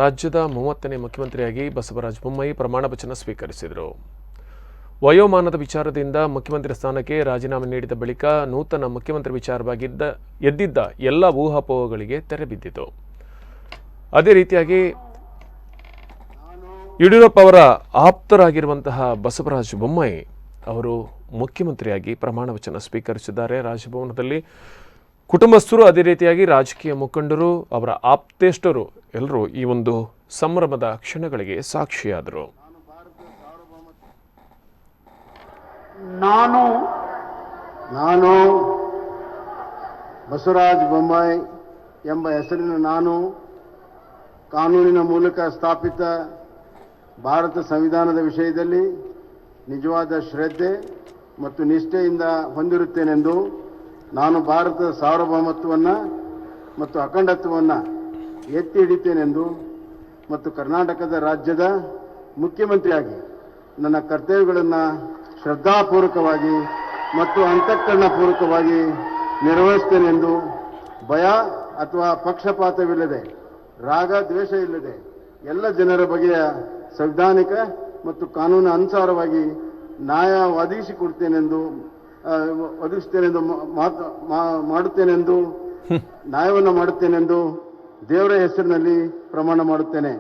ರಾಜ್ಯದ 30ನೇ ಮುಖ್ಯಮಂತ್ರಿಯಾಗಿ ಬಸವರಾಜ ಬೊಮ್ಮಾಯಿ ಪ್ರಮಾಣ ವಚನ ಸ್ವೀಕರಿಸಿದರು. ವಯೋಮಾನದ ವಿಚಾರದಿಂದ ಮುಖ್ಯಮಂತ್ರಿ ಸ್ಥಾನಕ್ಕೆ ರಾಜೀನಾಮೆ ನೀಡಿದ ಬಳಿಕ ನೂತನ ಮುಖ್ಯಮಂತ್ರಿ ವಿಚಾರವಾಗಿ ಎದ್ದಿದ್ದ ಎಲ್ಲ ಊಹಾಪೋಹಗಳಿಗೆ ತೆರೆ ಬಿದ್ದಿತು. ಅದೇ ರೀತಿಯಾಗಿ ಯಡಿಯೂರಪ್ಪ ಅವರ ಆಪ್ತರಾಗಿರುವಂತಹ ಬಸವರಾಜ ಬೊಮ್ಮಾಯಿ ಅವರು ಮುಖ್ಯಮಂತ್ರಿಯಾಗಿ ಪ್ರಮಾಣ ವಚನ ಸ್ವೀಕರಿಸಿದ್ದಾರೆ. ರಾಜಭವನದಲ್ಲಿ ಕುಟುಂಬಸ್ಥರು, ಅದೇ ರೀತಿಯಾಗಿ ರಾಜಕೀಯ ಮುಖಂಡರು, ಅವರ ಆಪ್ತೇಷ್ಟರು ಎಲ್ಲರೂ ಈ ಒಂದು ಸಂಭ್ರಮದ ಕ್ಷಣಗಳಿಗೆ ಸಾಕ್ಷಿಯಾದರು. ನಾನು ಬಸವರಾಜ ಬೊಮ್ಮಾಯಿ ಎಂಬ ಹೆಸರಿನ ನಾನು ಕಾನೂನಿನ ಮೂಲಕ ಸ್ಥಾಪಿತ ಭಾರತ ಸಂವಿಧಾನದ ವಿಷಯದಲ್ಲಿ ನಿಜವಾದ ಶ್ರದ್ಧೆ ಮತ್ತು ನಿಷ್ಠೆಯಿಂದ ಹೊಂದಿರುತ್ತೇನೆಂದು, ನಾನು ಭಾರತದ ಸಾರ್ವಭೌಮತ್ವವನ್ನು ಮತ್ತು ಅಖಂಡತ್ವವನ್ನು ಎತ್ತಿ ಹಿಡಿತೇನೆಂದು ಮತ್ತು ಕರ್ನಾಟಕದ ರಾಜ್ಯದ ಮುಖ್ಯಮಂತ್ರಿಯಾಗಿ ನನ್ನ ಕರ್ತವ್ಯಗಳನ್ನು ಶ್ರದ್ಧಾಪೂರ್ವಕವಾಗಿ ಮತ್ತು ಅಂತಃಕರಣಪೂರ್ವಕವಾಗಿ ನಿರ್ವಹಿಸುತ್ತೇನೆಂದು, ಭಯ ಅಥವಾ ಪಕ್ಷಪಾತವಿಲ್ಲದೆ, ರಾಗ ದ್ವೇಷ ಇಲ್ಲದೆ ಎಲ್ಲ ಜನರ ಬಗೆಯ ಸಂವಿಧಾನಿಕ ಮತ್ತು ಕಾನೂನು ಅನುಸಾರವಾಗಿ ನ್ಯಾಯ ಒದಗಿಸುತ್ತೇನೆಂದು ನ್ಯಾಯವನ್ನು ಮಾಡುತ್ತೇನೆಂದು ದೇವರ ಹೆಸರಿನಲ್ಲಿ ಪ್ರಮಾಣ ಮಾಡುತ್ತೇನೆ.